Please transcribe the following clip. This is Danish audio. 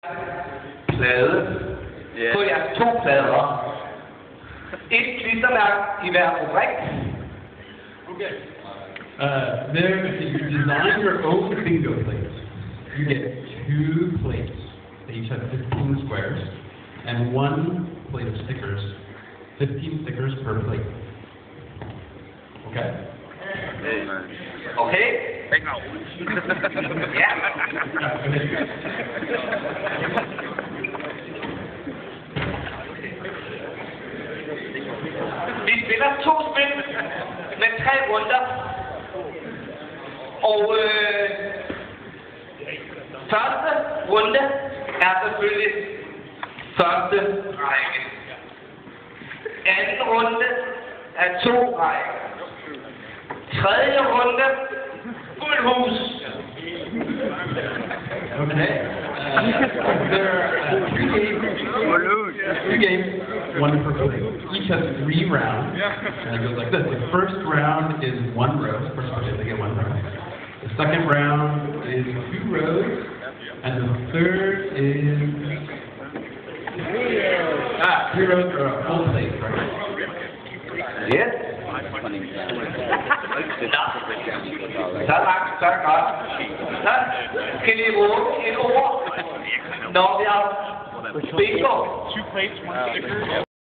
plade på jeres 2 plader. Et klistermærke i hver rubrik. Okay. There, if you design your own bingo plates, you get 2 plates. They each have 15 squares, and 1 plate of stickers. 15 stickers per plate. Okay? Okay? Ja. Vi spiller 2 spil med 3 runder. Og første runde er selvfølgelig første række. Anden runde er 2 rækker. Tredje runde, fuld hus. Okay. There are 2 games, 1 per plate. Each has 3 rounds, and it goes like this. The first round is 1 row. First plate, they get 1 row. The second round is 2 rows, and the third is 3 rows or a full plate, right? Yes. Så godt. Så skal vi bruge et ord, når vi har bingo. 2 plates, 1 sticker.